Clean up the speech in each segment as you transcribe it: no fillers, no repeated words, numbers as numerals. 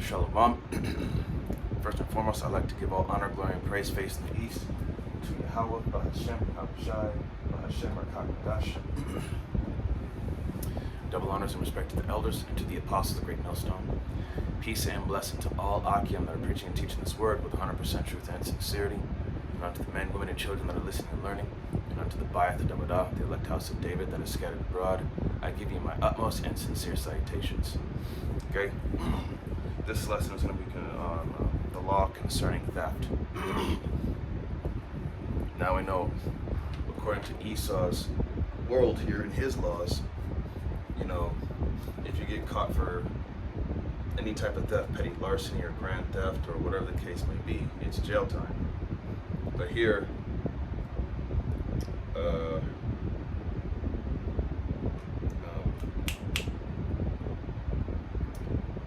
Shalom. First and foremost, I'd like to give all honor, glory, and praise facing the east to Yahweh, Bahashem, Habashai, Bahashem, Rakakadash. Double honors and respect to the elders and to the apostles of the great millstone. Peace and blessing to all Akim that are preaching and teaching this word with 100% truth and sincerity. And unto the men, women, and children that are listening and learning. And unto the Bayath, the Damadah, the elect house of David that is scattered abroad, I give you my utmost and sincere salutations. Okay? This lesson is going to be on the law concerning theft. Now we know, according to Esau's world here in his laws, if you get caught for any type of theft, petty larceny or grand theft or whatever the case may be, it's jail time. But here,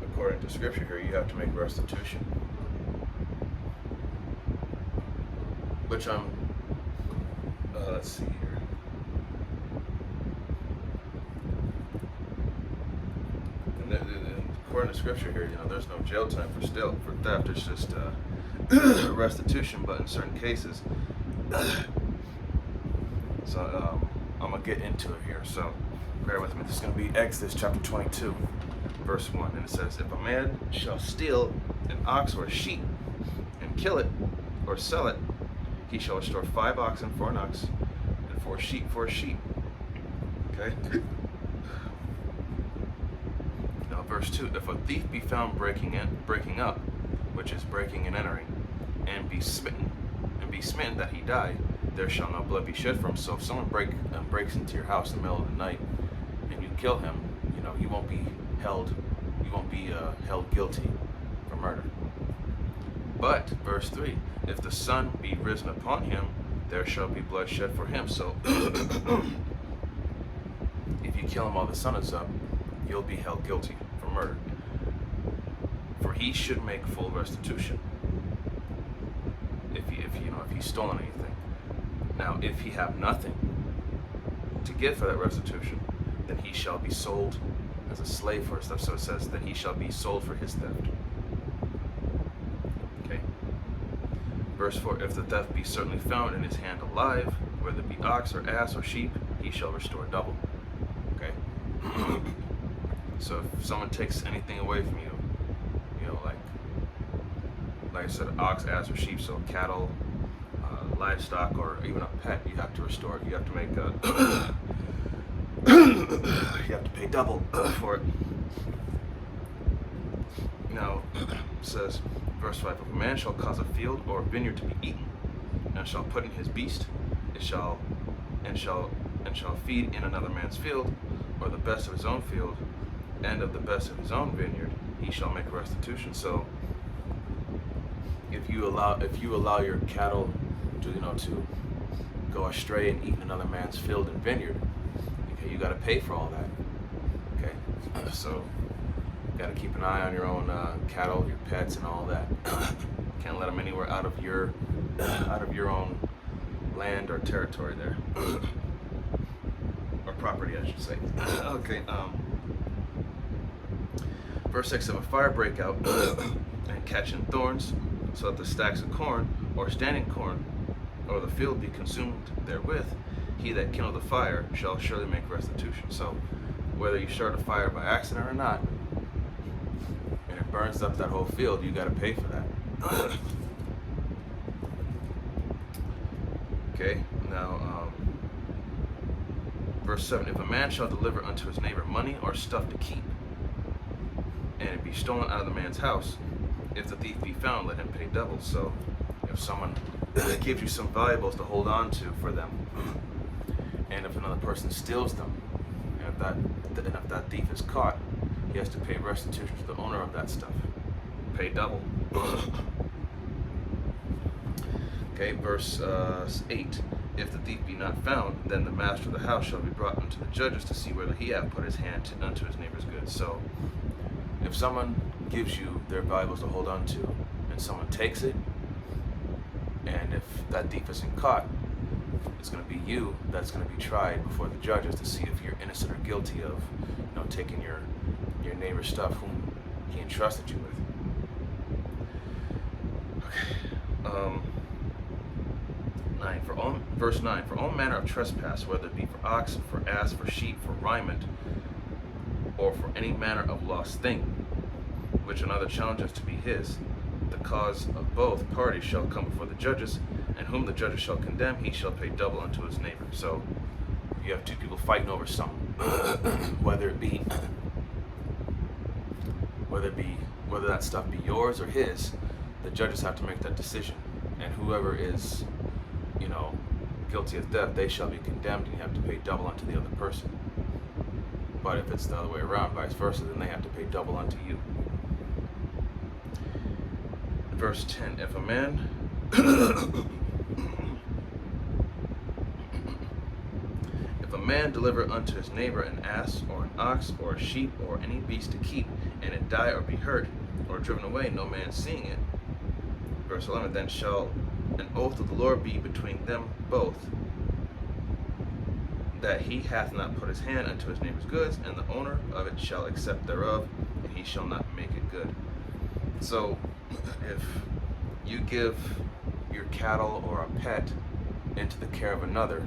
according to scripture here, you have to make restitution. Which let's see here. According to scripture here, there's no jail time for theft. It's just restitution, but in certain cases. So I'm gonna get into it here. So bear with me. This is gonna be Exodus chapter 22, verse 1, and it says, "If a man shall steal an ox or a sheep and kill it or sell it, he shall restore 5 oxen for an ox and 4 sheep for a sheep." Okay. Verse 2, "If a thief be found breaking up, which is breaking and entering, and be smitten that he die, there shall no blood be shed for him." So if someone breaks into your house in the middle of the night and you kill him, you won't be held guilty for murder. But verse 3, "If the sun be risen upon him, there shall be blood shed for him." So if you kill him while the sun is up, you'll be held guilty for murder. For he should make full restitution if he's stolen anything. Now, if he have nothing to give for that restitution, then he shall be sold as a slave for his theft. So it says that he shall be sold for his theft. Okay. Verse 4, "If the theft be certainly found in his hand alive, whether it be ox or ass or sheep, he shall restore double." Okay. So if someone takes anything away from you, like I said, ox, ass, or sheep, so cattle, livestock, or even a pet, you have to restore it. You have to make you have to pay double for it. Now, it says, verse 5, "If a man shall cause a field or a vineyard to be eaten, and shall put in his beast, it shall feed in another man's field, or the best of his own field, and of the best of his own vineyard, he shall make restitution." So if you allow your cattle to go astray and eat in another man's field and vineyard, okay, you got to pay for all that. Okay, so you got to keep an eye on your own cattle, your pets, and all that. Can't let them anywhere out of your own land or territory there, or property, I should say. Okay. Verse 6, "If a fire break out and catch in thorns, so that the stacks of corn or standing corn or the field be consumed therewith, he that kindled the fire shall surely make restitution." So whether you start a fire by accident or not, and it burns up that whole field, you got to pay for that. Okay, now verse 7, "If a man shall deliver unto his neighbor money or stuff to keep, and it be stolen out of the man's house, if the thief be found, let him pay double." So if someone gives you some valuables to hold on to for them, and if another person steals them, and if that thief is caught, he has to pay restitution to the owner of that stuff. Pay double. Okay, verse 8, "If the thief be not found, then the master of the house shall be brought unto the judges to see whether he hath put his hand unto his neighbor's goods." So if someone gives you their valuables to hold on to, and someone takes it, and if that thief isn't caught, it's going to be you that's going to be tried before the judges to see if you're innocent or guilty of taking your neighbor's stuff whom he entrusted you with. Um, 9 for all verse 9 for all manner of trespass, whether it be for ox, for ass, for sheep, for raiment, or for any manner of lost thing, which another challenges to be his, the cause of both parties shall come before the judges, and whom the judges shall condemn, he shall pay double unto his neighbor. So you have two people fighting over something, whether that stuff be yours or his. The judges have to make that decision, and whoever is, guilty of theft, they shall be condemned, and you have to pay double unto the other person. But if it's the other way around, vice versa, then they have to pay double unto you. Verse 10, if a man deliver unto his neighbor an ass or an ox or a sheep or any beast to keep, and it die or be hurt or driven away, no man seeing it. Verse 11, then shall an oath of the Lord be between them both, that he hath not put his hand unto his neighbor's goods, and the owner of it shall accept thereof, and he shall not make it good. So if you give your cattle or a pet into the care of another,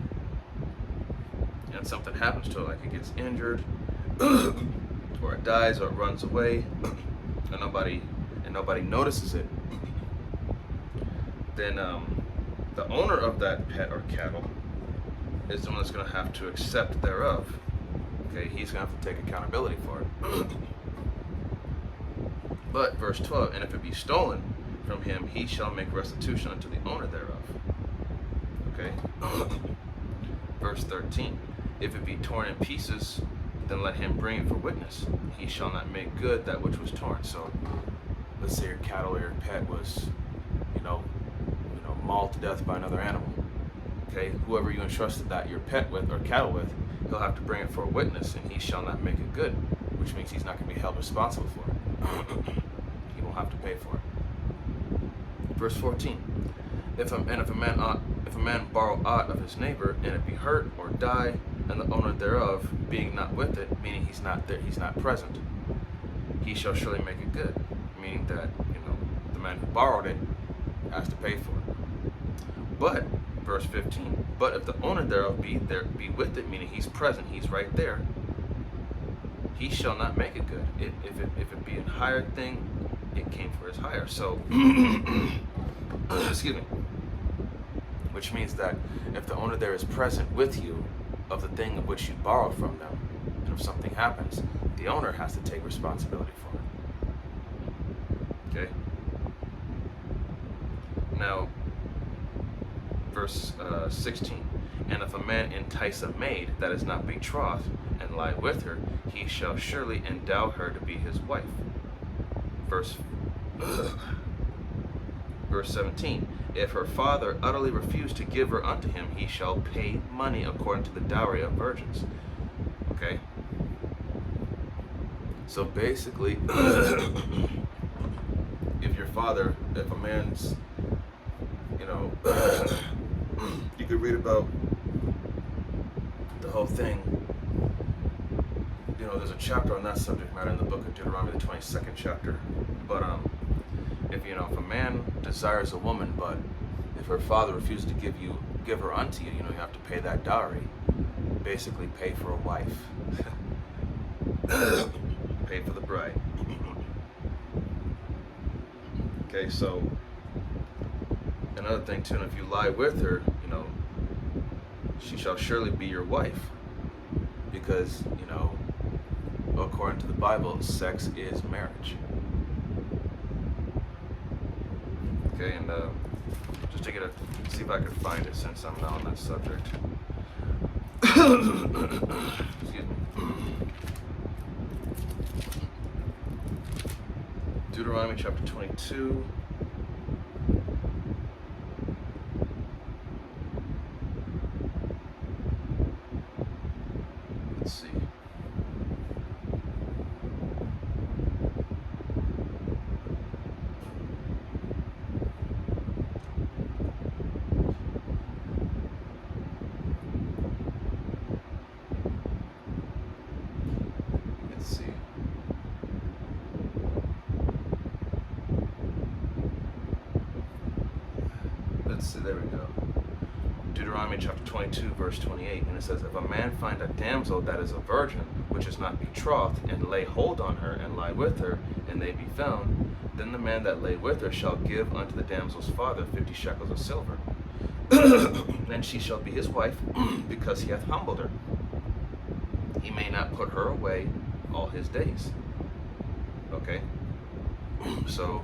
and something happens to it, like it gets injured, or it dies, or it runs away, and nobody notices it, then the owner of that pet or cattle is the one that's going to have to accept thereof. Okay, he's going to have to take accountability for it. But verse 12, and if it be stolen from him, he shall make restitution unto the owner thereof. Okay. Verse 13, if it be torn in pieces, then let him bring it for witness. He shall not make good that which was torn. So let's say your cattle or your pet was, mauled to death by another animal. Okay, whoever you entrusted that your pet with or cattle with, he'll have to bring it for a witness, and he shall not make it good, which means he's not going to be held responsible for it. He won't have to pay for it. Verse 14, if a man borrow aught of his neighbor, and it be hurt or die, and the owner thereof being not with it, meaning he's not there, he's not present, he shall surely make it good, meaning that the man who borrowed it has to pay for it. But verse 15, but if the owner thereof be with it, meaning he's present, he's right there, he shall not make it good. If it be a hired thing, it came for his hire. So, excuse me. Which means that if the owner there is present with you of the thing of which you borrowed from them, and if something happens, the owner has to take responsibility for it. Okay? Now, verse 16, and if a man entice a maid that is not betrothed, and lie with her, he shall surely endow her to be his wife. Verse 17, if her father utterly refuse to give her unto him, he shall pay money according to the dowry of virgins. Okay? So basically, if a man's, you could read about the whole thing. There's a chapter on that subject matter in the book of Deuteronomy, the 22nd chapter. But if a man desires a woman, but if her father refuses to give her unto you, you have to pay that dowry. Basically, pay for a wife. Pay for the bride. Okay, so another thing too, and if you lie with her, she shall surely be your wife, because according to the Bible, sex is marriage. Okay, and just to see if I could find it, since I'm not on that subject. Excuse me. Deuteronomy chapter 22. Let's see. So there we go. Deuteronomy chapter 22, verse 28, and it says, if a man find a damsel that is a virgin, which is not betrothed, and lay hold on her, and lie with her, and they be found, then the man that lay with her shall give unto the damsel's father 50 shekels of silver. Then she shall be his wife, because he hath humbled her. He may not put her away all his days. Okay? So,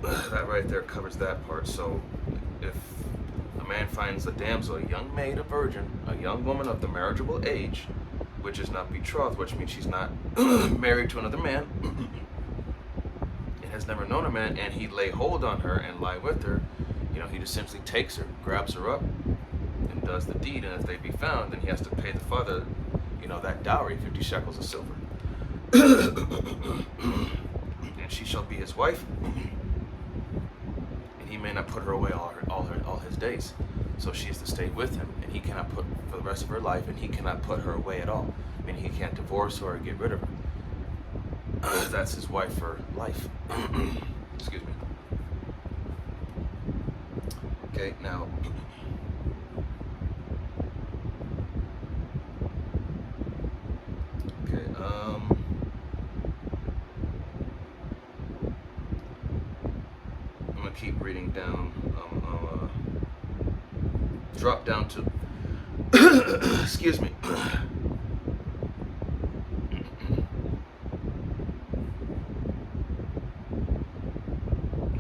that right there covers that part. So if a man finds a damsel, a young maid, a virgin, a young woman of the marriageable age, which is not betrothed, which means she's not married to another man, and has never known a man, and he lay hold on her and lie with her, he just simply takes her, grabs her up, and does the deed. And if they be found, then he has to pay the father, that dowry, 50 shekels of silver. And she shall be his wife, and he may not put her away all his days. So she is to stay with him, and he cannot put for the rest of her life, and he cannot put her away at all. I mean, he can't divorce her or get rid of her. That's his wife for life. Excuse me. Okay, now. Okay, I'm gonna keep reading down. I'll drop down to. Excuse me.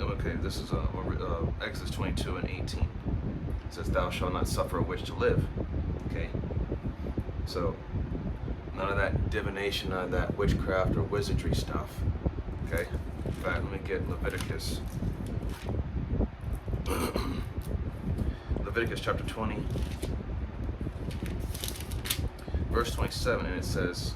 Okay, this is Exodus 22 and 18. It says, "Thou shalt not suffer a witch to live." Okay, so none of that divination, none of that witchcraft or wizardry stuff. Okay, in fact, let me get Leviticus. Leviticus chapter 20, verse 27, and it says,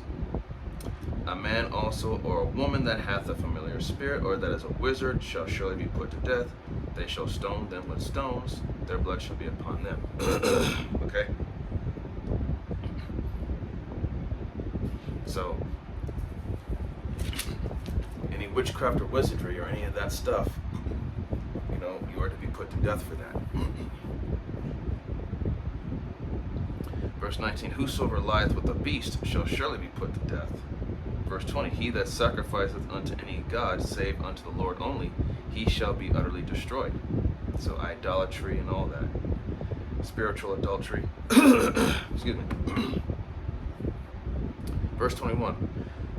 "A man also or a woman that hath a familiar spirit, or that is a wizard, shall surely be put to death. They shall stone them with stones. Their blood shall be upon them." Okay? So, any witchcraft or wizardry or any of that stuff, you are to be put to death for that. Verse 19, "Whosoever lieth with a beast shall surely be put to death." Verse 20, "He that sacrificeth unto any god, save unto the Lord only, he shall be utterly destroyed." So idolatry and all that. Spiritual adultery. Excuse me. Verse 21,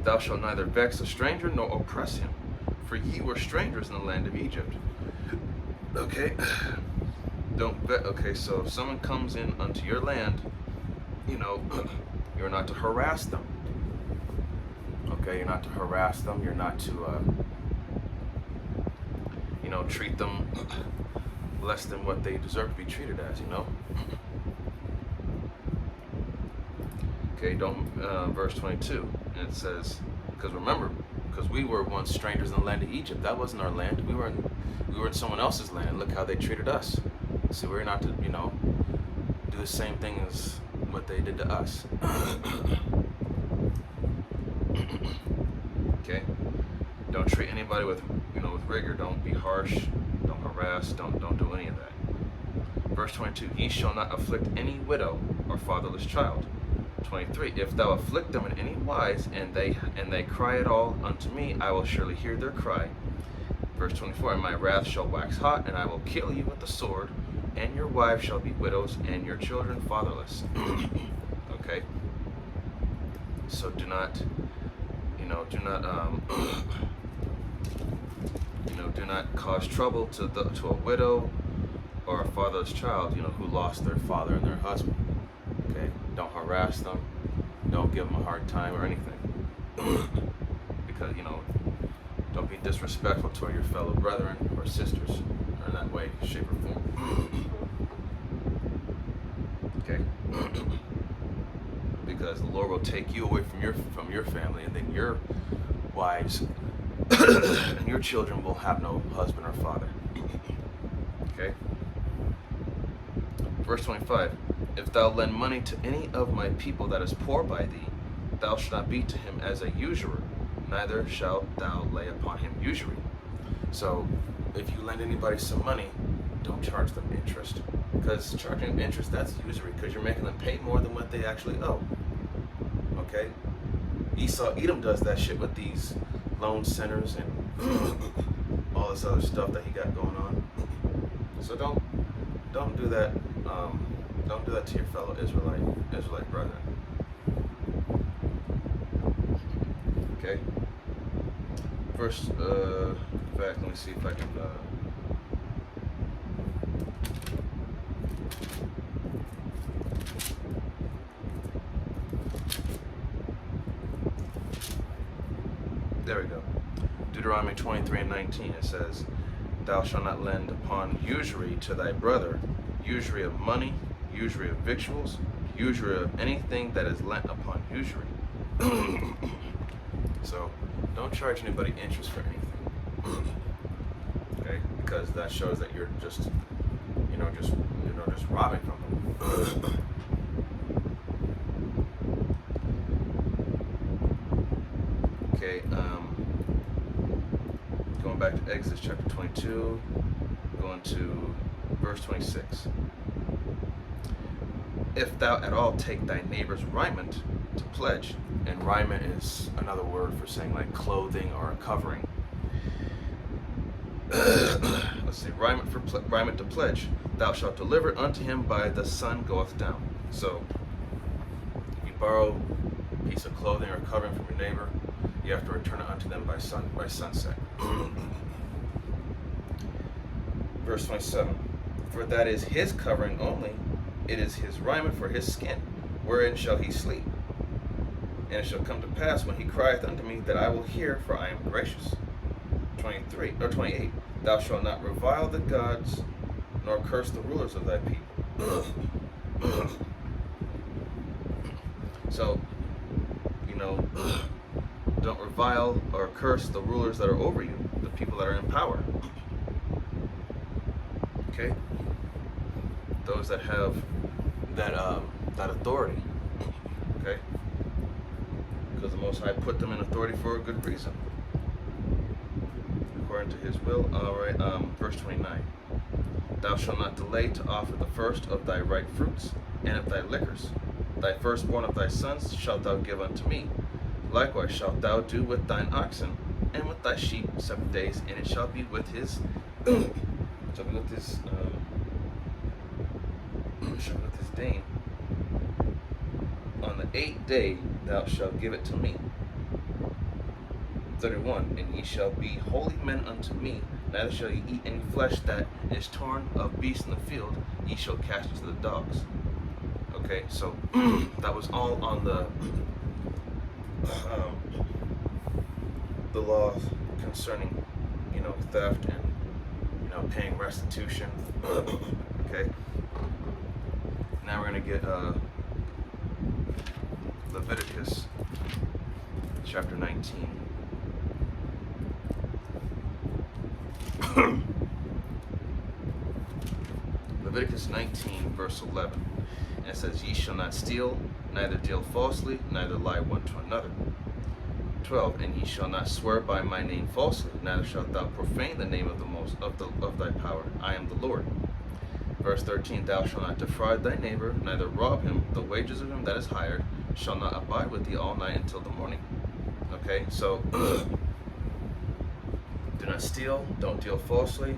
"Thou shalt neither vex a stranger nor oppress him, for ye were strangers in the land of Egypt." Okay? Okay, so if someone comes in unto your land, you're not to harass them. Okay, you're not to harass them. You're not to, treat them less than what they deserve to be treated as. Okay, verse 22, and it says, because we were once strangers in the land of Egypt. That wasn't our land. We were in someone else's land. Look how they treated us. So we're not to, do the same thing as what they did to us. Okay, don't treat anybody with rigor. Don't be harsh. Don't harass. Don't do any of that. Verse 22, "Ye shall not afflict any widow or fatherless child." 23, "If thou afflict them in any wise, and they cry at all unto me, I will surely hear their cry." Verse 24, "And my wrath shall wax hot, and I will kill you with the sword, and your wives shall be widows, and your children fatherless." Okay, so do not cause trouble to a widow or a fatherless child, who lost their father and their husband. Okay, don't harass them, don't give them a hard time or anything, because don't be disrespectful toward your fellow brethren or sisters, or in that way, shape, or form. Okay, because the Lord will take you away from your family, and then your wives and your children will have no husband or father. Okay. Verse 25, "If thou lend money to any of my people that is poor by thee, thou shalt not be to him as a usurer, neither shalt thou lay upon him usury." So if you lend anybody some money, don't charge them interest. Because charging them interest, that's usury, because you're making them pay more than what they actually owe. Okay? Edom does that shit with these loan centers and all this other stuff that he got going on. So don't do that. Don't do that to your fellow Israelite brethren. Okay. First, in fact, let me see if I can. There we go. Deuteronomy 23:19. It says, "Thou shalt not lend upon usury to thy brother, usury of money, usury of victuals, usury of anything that is lent upon usury." So, don't charge anybody interest for anything. Okay, because that shows that you're just robbing from them. Okay, going back to Exodus chapter 22, going to verse 26. If thou at all take thy neighbor's raiment to pledge, and raiment is another word for saying like clothing or a covering. Let's see, raiment to pledge, thou shalt deliver unto him by the sun goeth down. So, if you borrow a piece of clothing or covering from your neighbor, you have to return it unto them by sunset. Verse 27. For that is his covering only, it is his raiment for his skin, wherein shall he sleep? And it shall come to pass when he crieth unto me that I will hear, for I am gracious. 28. Thou shalt not revile the gods, nor curse the rulers of thy people. So, don't revile or curse the rulers that are over you, the people that are in power. Okay? Those that have that authority. Okay? Because the Most High put them in authority for a good reason, according to his will. Alright, verse 29. Thou shalt not delay to offer the first of thy ripe fruits, and of thy liquors. Thy firstborn of thy sons shalt thou give unto me. Likewise shalt thou do with thine oxen, and with thy sheep 7 days, and it shall be with his dame. On the 8th day thou shalt give it to me. 31. And ye shall be holy men unto me, neither shall ye eat any flesh that is torn of beasts in the field, ye shall cast it to the dogs. Okay, so that was all on the law concerning, theft and, paying restitution. Okay. Now we're going to get Leviticus chapter 19. Leviticus 19 verse 11. And it says, Ye shall not steal, neither deal falsely, neither lie one to another. 12. And ye shall not swear by my name falsely, neither shalt thou profane the name of of thy power. I am the Lord. Verse 13. Thou shalt not defraud thy neighbor, neither rob him. The wages of him that is hired shall not abide with thee all night until the morning. Okay, so do not steal, don't deal falsely,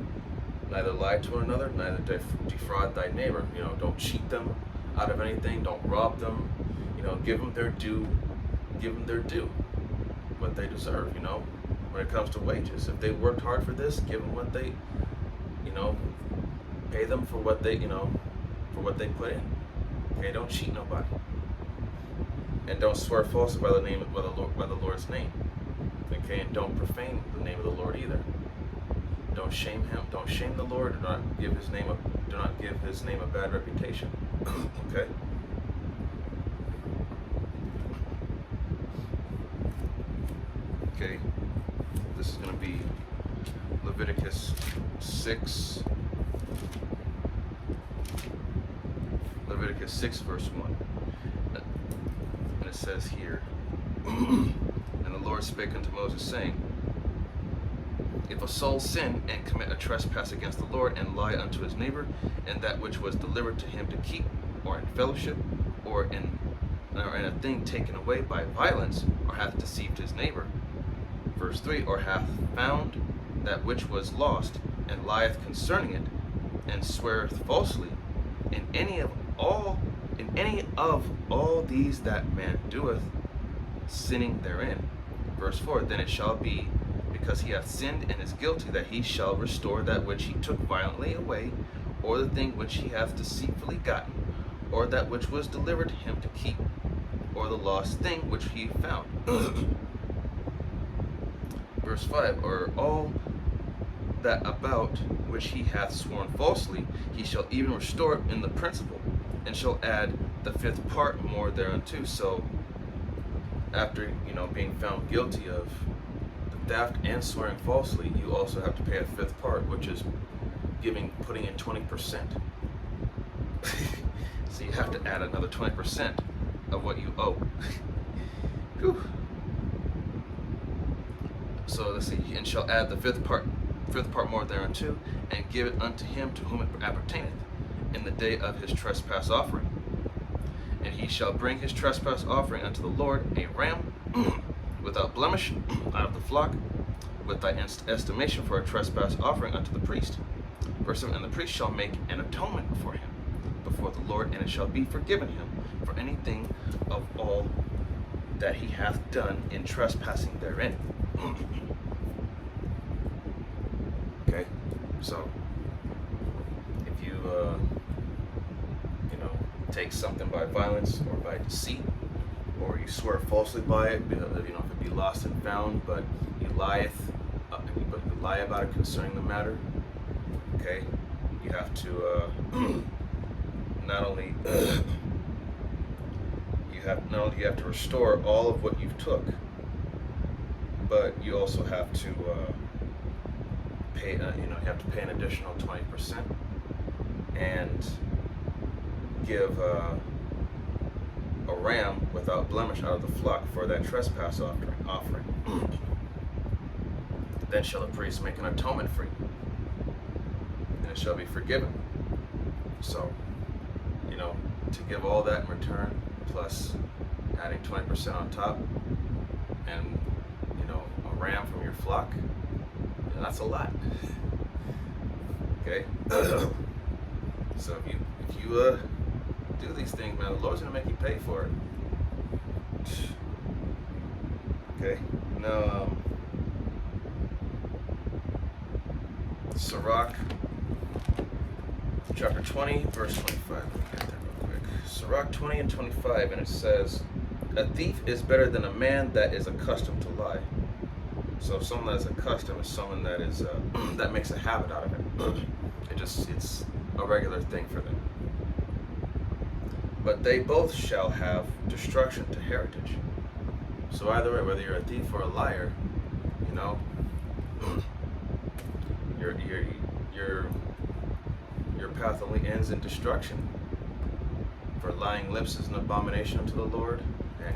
neither lie to one another, neither defraud thy neighbor. Don't cheat them out of anything, don't rob them. Give them their due, what they deserve. When it comes to wages, if they worked hard for this, give them what they, pay them for what they, for what they put in. Okay, don't cheat nobody, and don't swear falsely by the Lord's name. Okay, and don't profane the name of the Lord either. Don't shame him. Don't shame the Lord. Do not give his name a bad reputation. Okay. Okay. This is going to be Leviticus 6. Leviticus 6 verse 1. And it says here, And the Lord spake unto Moses, saying, If a soul sin and commit a trespass against the Lord, and lie unto his neighbor, and that which was delivered to him to keep, or in fellowship, or in a thing taken away by violence, or hath deceived his neighbor. Verse 3, or hath found that which was lost, and lieth concerning it, and sweareth falsely, in any of all these that man doeth, sinning therein. Verse 4, then it shall be, because he hath sinned and is guilty, that he shall restore that which he took violently away, or the thing which he hath deceitfully gotten, or that which was delivered to him to keep, or the lost thing which he found. Verse 5, or all that about which he hath sworn falsely, he shall even restore it in the principal, and shall add the fifth part more thereunto. So after being found guilty of the theft and swearing falsely, you also have to pay a fifth part, which is putting in 20%. So you have to add another 20% of what you owe. Whew. So let's see, and shall add the fifth part more thereunto, and give it unto him to whom it appertaineth, in the day of his trespass offering. And he shall bring his trespass offering unto the Lord, a ram without blemish out of the flock, with thy estimation for a trespass offering unto the priest. Verse 7, and the priest shall make an atonement for him before the Lord, and it shall be forgiven him for anything of all that he hath done in trespassing therein. Okay, so if you take something by violence or by deceit, or you swear falsely by it, if it be lost and found, but you lie about it concerning the matter, okay, you have to not only you have to restore all of what you've took, but you also have to pay you have to pay an additional 20% and give a ram without blemish out of the flock for that trespass offering. Then shall the priest make an atonement for you, and it shall be forgiven. So, to give all that in return, plus adding 20% on top, and a ram from your flock, that's a lot. Okay. So if you do these things, man, the Lord's gonna make you pay for it. Okay. Now, Sirach, chapter 20, verse 25. Let me get that real quick. Sirach 20 and 25, and it says, a thief is better than a man that is accustomed to lie. So someone that is accustomed is someone that is that makes a habit out of it. It's a regular thing for them. But they both shall have destruction to heritage. So either way, whether you're a thief or a liar, your path only ends in destruction. For lying lips is an abomination unto the Lord, and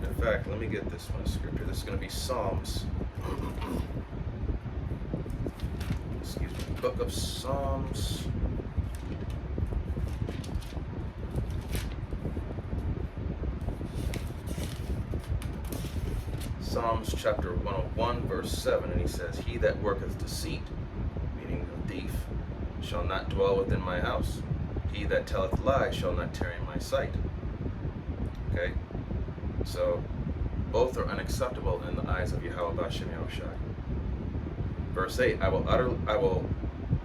in fact, let me get this one scripture. This is going to be Psalms. Excuse me, book of Psalms. Psalms chapter 101, verse 7, and he says, he that worketh deceit, meaning a thief, shall not dwell within my house. He that telleth lies shall not tarry in my sight. Okay? So, both are unacceptable in the eyes of Yahweh B'Shem Yahushai. Verse 8, I will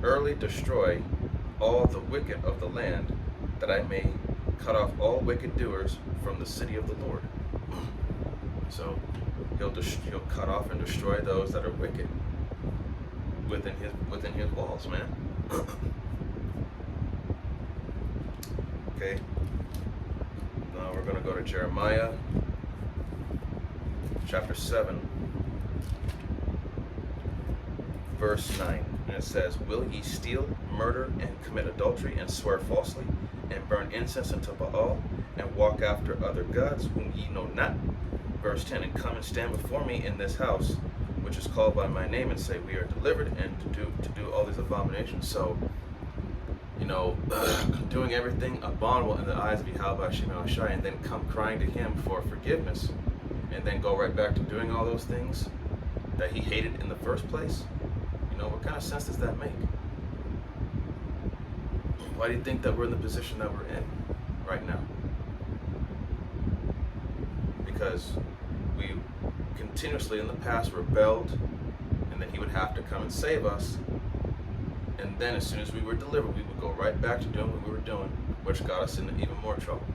early destroy all the wicked of the land, that I may cut off all wicked doers from the city of the Lord. So, he'll cut off and destroy those that are wicked within his walls, man. Okay. Now we're going to go to Jeremiah chapter 7, verse 9. And it says, will ye steal, murder, and commit adultery, and swear falsely, and burn incense unto Baal, and walk after other gods whom ye know not? Verse 10, and come and stand before me in this house, which which is called by my name, and say, we are delivered, and to do all these abominations. So, doing everything abominable in the eyes of Yahweh Hashem Yahushai, and then come crying to him for forgiveness, and then go right back to doing all those things that he hated in the first place. What kind of sense does that make? Why do you think that we're in the position that we're in right now? Because we continuously in the past rebelled, and then he would have to come and save us, and then as soon as we were delivered, we would go right back to doing what we were doing, which got us into even more trouble.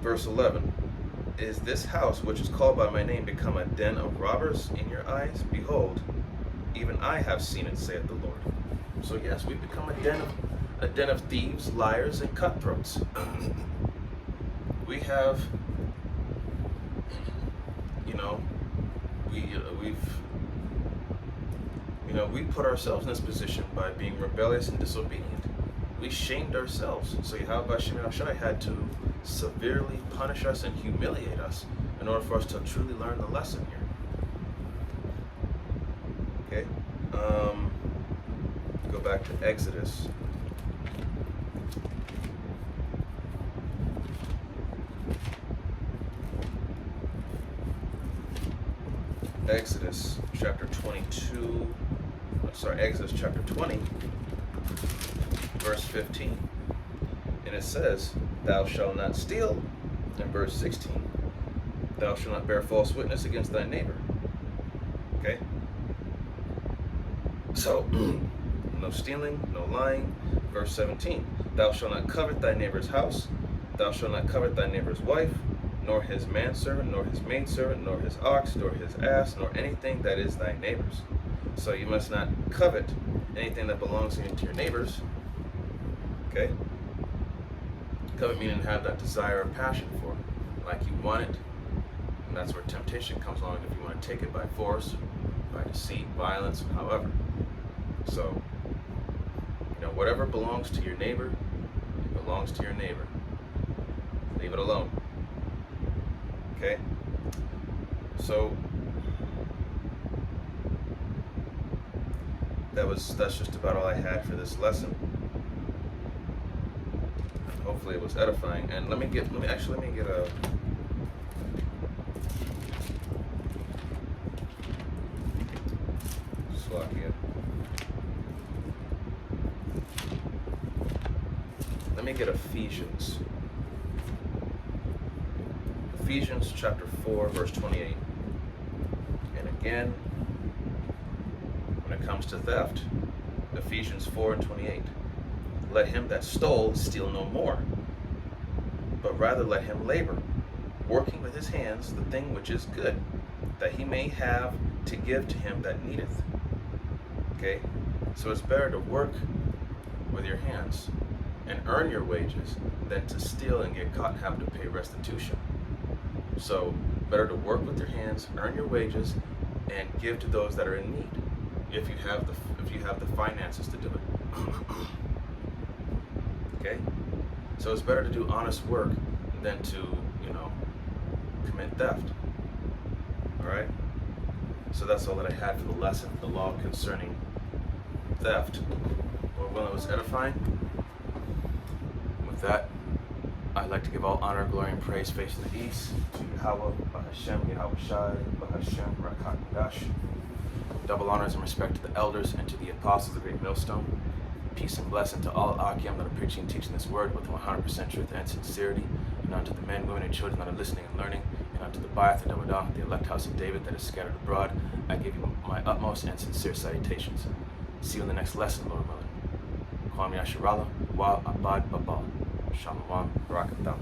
Verse 11, is this house which is called by my name become a den of robbers in your eyes? Behold, even I have seen it, saith the Lord. So yes, we've become a den of thieves, liars, and cutthroats. We have, we put ourselves in this position by being rebellious and disobedient. We shamed ourselves. So Yahweh Hashem Yahushai had to severely punish us and humiliate us in order for us to truly learn the lesson here. Okay? Go back to Exodus. Exodus chapter 20, verse 15. And it says, thou shalt not steal. In verse 16, thou shalt not bear false witness against thy neighbor. Okay? So, no stealing, no lying. Verse 17, thou shalt not covet thy neighbor's house, thou shalt not covet thy neighbor's wife, nor his manservant, nor his maidservant, nor his ox, nor his ass, nor anything that is thy neighbor's. So you must not covet anything that belongs to your neighbors. Okay? Covet meaning have that desire or passion for it. Like you want it, and that's where temptation comes along if you want to take it by force, by deceit, violence, however. So, whatever belongs to your neighbor, it belongs to your neighbor. Leave it alone. Okay? So, that's just about all I had for this lesson. And hopefully it was edifying. And let me get a slot here. Let me get Ephesians chapter 4, verse 28. And again, when it comes to theft, Ephesians 4 and 28. Let him that stole steal no more, but rather let him labor, working with his hands the thing which is good, that he may have to give to him that needeth. Okay? So it's better to work with your hands and earn your wages than to steal and get caught and have to pay restitution. So better to work with your hands, earn your wages, and give to those that are in need, if you have the finances to do it. Okay? So it's better to do honest work than to, commit theft. Alright? So that's all that I had for the lesson, the law concerning theft. Well, it was edifying. With that, I'd like to give all honor, glory, and praise facing the east to Yahweh, Bahashem, Yahweh Shai, Bahashem, Rakat Dash. Double honors and respect to the elders and to the apostles of the Great Millstone. Peace and blessing to all Akim that are preaching and teaching this word with 100% truth and sincerity, and unto the men, women, and children that are listening and learning, and unto the Baath, the Dawadah, the elect house of David that is scattered abroad. I give you my utmost and sincere salutations. See you in the next lesson, Lord willing. Kwame Asherallah, Wa Abad Babal. Shalom, Barakatam.